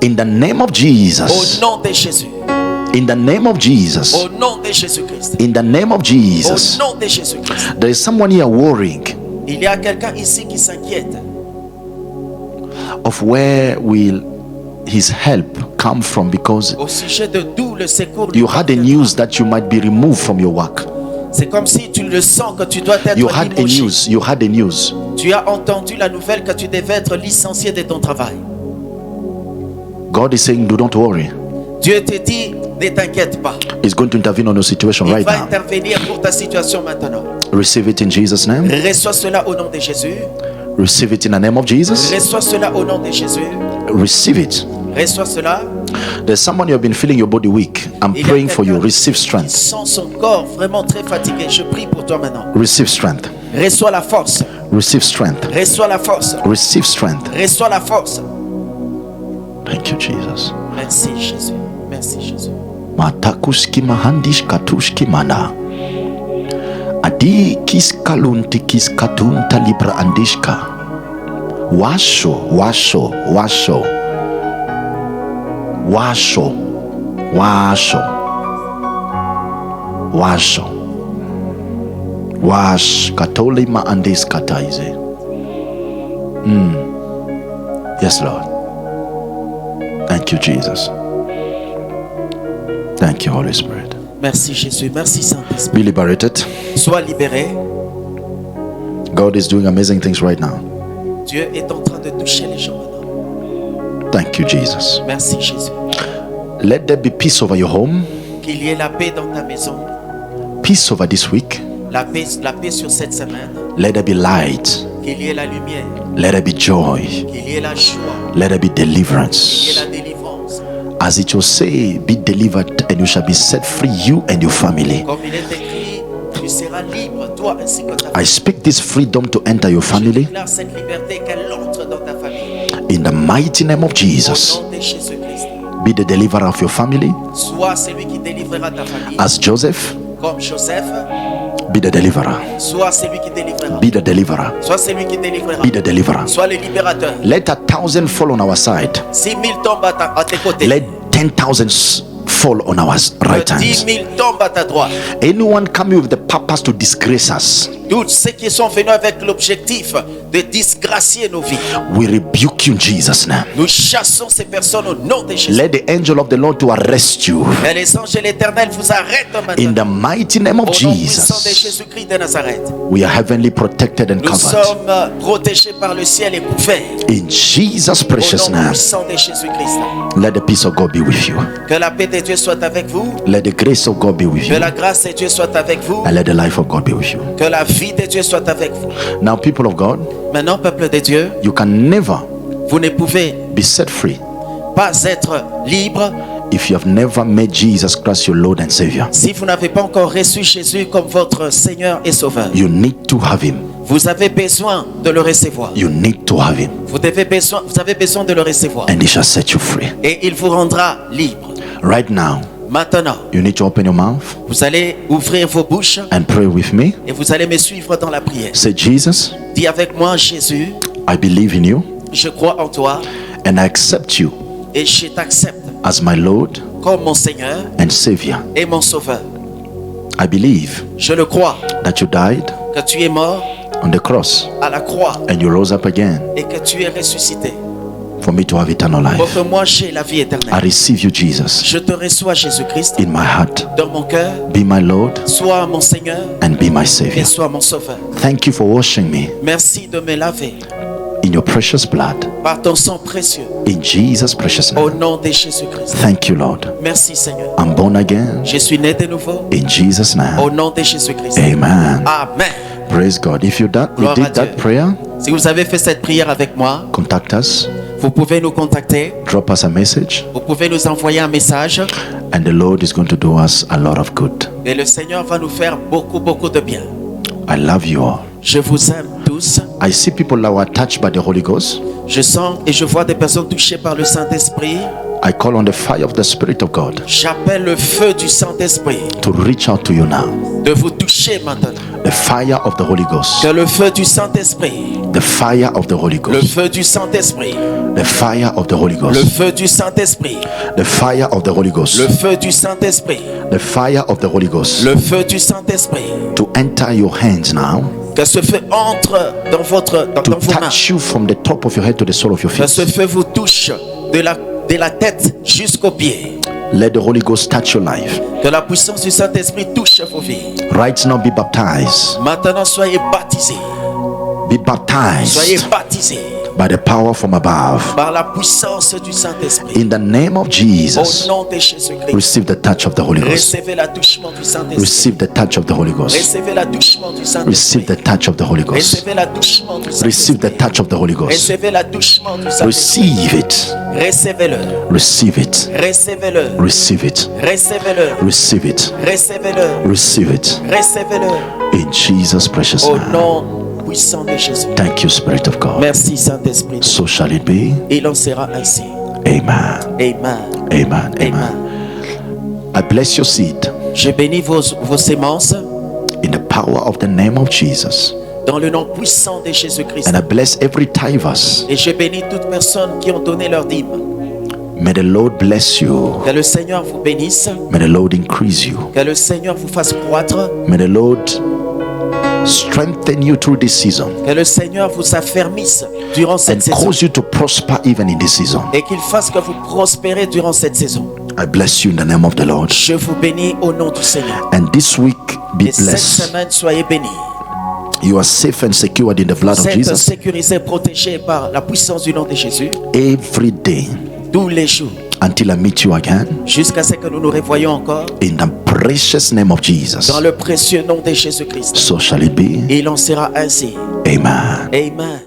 In the name of Au Jesus. nom de Jésus. In the name of Jesus. Au nom de Jésus-Christ. In the name of Au Jesus. nom de Jésus-Christ. There is someone here worrying Il y a quelqu'un ici qui s'inquiète of where will his help come from, because au sujet de d'où le secours lui you had a parviendra. news that you might be removed from your work. C'est comme si tu le sens que tu dois être You had a limogé. news. You had a news. Tu as entendu la nouvelle que tu devais être licencié de ton travail. God is saying, do not worry. Dieu te dit, ne t'inquiète pas. He's going to intervene on your situation Il right va now. intervenir pour ta situation maintenant. Receive it in Jesus' name. Reçois cela au nom de Jésus. Receive it in the name of Jesus. Reçois cela au nom de Jésus. Receive it. Reçois cela. There's someone you have been feeling your body weak. I'm Il y a praying for you. quelqu'un Receive qui strength. sent son corps vraiment très fatigué. Je prie pour toi maintenant. Receive strength. Reçois la force. Receive strength. Reçois la force. Receive strength. Reçois la force. Thank you, Jesus. Merci Jésus. Merci Jésus. Matakuski mahandish katushki mana. Adi kis kalunti kis katunta libra andishka. Washo, washo, washo. Washo, washo. Washo. Wash katolima andis kataize. Yes, Lord. Thank you, Jesus. Thank you, Holy Spirit. Merci Jésus. Merci Saint-Esprit. Be liberated. Sois libéré. God is doing amazing things right now. Dieu est en train de toucher les gens maintenant. Thank you, Jesus. Merci Jésus. Let there be peace over your home, Qu'il y ait la paix dans ta maison. peace over this week. La paix sur cette semaine. Let there be light. Qu'il y ait la lumière. Let there be joy. Qu'il y ait la joie. Let there be Qu'il y ait deliverance. la délivrance. As it will say, be delivered and you shall be set free, you and your family. Comme il est écrit, tu seras libre, toi ainsi que ta I famille. speak this freedom to enter your Je family déclare cette liberté qu'elle entre dans ta famille. in the mighty name of Jesus. Au nom de Jésus-Christ. Be the deliverer of your family. Sois celui qui délivrera ta famille. As Joseph, Comme Joseph, be the deliverer. sois celui qui délivrera. Be the deliverer. Sois celui qui délivrera. Be the deliverer. Sois le libérateur. Let 1,000 fall on our side. 6 000 tombent à tes côtés. Let 10,000 fall on our right Que 10 hands. 000 tombent à ta droite. Anyone coming with the purpose to disgrace us, Tous ceux qui sont venus avec l'objectif de disgracier nos vies. we rebuke you in Jesus' name. Nous chassons ces personnes au nom de Jésus. Let the angel of the Lord to arrest you Et les anges de l'éternel vous arrêtent in maintenant. the mighty name Au of nom puissant de Jesus. Jésus-Christ de Nazareth. We are heavenly protected and Nous covered sommes protégés par le ciel et couverts. in Jesus' Au precious nom name. puissant de Jésus-Christ. Let the peace of God be with you. Que la paix de Dieu soit avec vous. Let the grace of God be with Que you, la grâce de Dieu soit avec vous. and let the life of God be with you. Que la vie de Dieu soit avec vous. Now, people of God, Maintenant, peuple de Dieu, you can never vous ne pouvez be set free pas être libre if you have never made Jesus Christ your Lord and Savior. si vous n'avez pas encore reçu Jésus comme votre Seigneur et Sauveur. You need to have Him. Vous avez besoin de le recevoir. You need to have Him, Vous avez besoin de le recevoir. and He shall set you free. Et il vous rendra libre. Right now, Maintenant, you need to open your mouth vous allez ouvrir vos bouches and pray with me. et vous allez me suivre dans la prière. Say, Jesus, Dis avec moi, Jésus, I believe in you, je crois en toi and I accept you et je t'accepte as my Lord comme mon Seigneur and Savior. et mon Sauveur. I believe Je le crois that you died que tu es mort on the cross à la croix and you rose up again et que tu es ressuscité. for me to have eternal Pour life. que moi j'ai la vie I éternelle. receive you, Jesus, Je te reçois, Jésus-Christ, in my heart. dans mon cœur. Be my Lord Sois mon Seigneur and be my et Savior. sois mon Sauveur. Thank you for washing me Merci de me laver in your precious blood. par ton sang précieux. In Jesus' precious Au name. nom de Jésus-Christ. Thank you, Lord. Merci, Seigneur. I'm born again Je suis né de nouveau. in Jesus' Au name. nom de Jésus-Christ. Amen. Amen. Praise God. If you Gloire à did that Dieu. prayer, Si vous avez fait cette prière avec moi, contact us, vous pouvez nous contacter. drop us a message, Vous pouvez nous envoyer un message. and the Lord is going to do us a lot of good. Et le Seigneur va nous faire beaucoup, beaucoup de bien. I love you all. Je vous aime tous. I see people that were touched by the Holy Ghost. Je sens et je vois des personnes touchées par le Saint-Esprit. I call on the fire of the Spirit of God J'appelle le feu du Saint-Esprit to reach out to you now. de vous toucher maintenant. The fire of the Holy Ghost. Que le feu du Saint-Esprit, The fire of the Holy le Ghost. feu du Saint-Esprit, The fire of the Holy le Ghost. feu du Saint-Esprit, The fire of the Holy Ghost. le feu du Saint-Esprit, The fire of the Holy Ghost. le feu du Saint-Esprit. To enter your hands now. Que ce feu entre dans To vos mains. touch you from the top of your head to the sole of your Que ce feet. feu vous touche de la tête jusqu'aux pieds. Let the Holy Ghost touch your life. Que la puissance du Saint-Esprit touche vos vies. Right now, be baptized. Maintenant, soyez baptisés. Be baptized Soyez baptisés by the power from above. par la puissance du Saint-Esprit. In the name of Jesus, Au nom de Jésus-Christ. receive the touch of the Holy Ghost. Recevez l'attouchement du Saint-Esprit. Receive the touch of the Holy Ghost. Recevez l'attouchement du Saint-Esprit. Receive the touch of the Holy Ghost. Recevez l'attouchement du Receive the Saint-Esprit. touch of the Holy Ghost. Recevez l'attouchement du Saint-Esprit. Receive it. Recevez-le. Receive it. Recevez-le. Receive it. Recevez-le. Receive it. Recevez-le. Receive it. Recevez-le. In Jesus' precious Au name. nom puissant de Jésus. Thank you, Spirit of God. Merci Saint-Esprit. So shall it be. Il en sera ainsi. Amen. Amen. Amen. Amen. Amen. I bless your seed Je bénis vos sémences in the power of the name of Jesus. dans le nom puissant de Jésus-Christ. And I bless every tithers. Et je bénis toutes personnes qui ont donné leur dîme. May the Lord bless you. Que le Seigneur vous bénisse. May the Lord increase you. Que le Seigneur vous fasse croître. May the Lord strengthen you through this season Que le Seigneur vous affermisse durant cette and saison. cause you to prosper even in this season. Et qu'il fasse que vous prospérez durant cette saison. I bless you in the name of the Lord. Je vous bénis au nom du Seigneur. And this week be Et cette blessed. semaine, soyez bénis. You are safe and secured in the blood Vous of êtes Jesus. sécurisés, protégés par la puissance du nom de Jésus. Every day Tous les jours. until I meet you again Jusqu'à ce que nous nous revoyions encore. in the precious name of Jesus. Dans le précieux nom de Jésus-Christ. So shall it be. Et il en sera ainsi. Amen. Amen.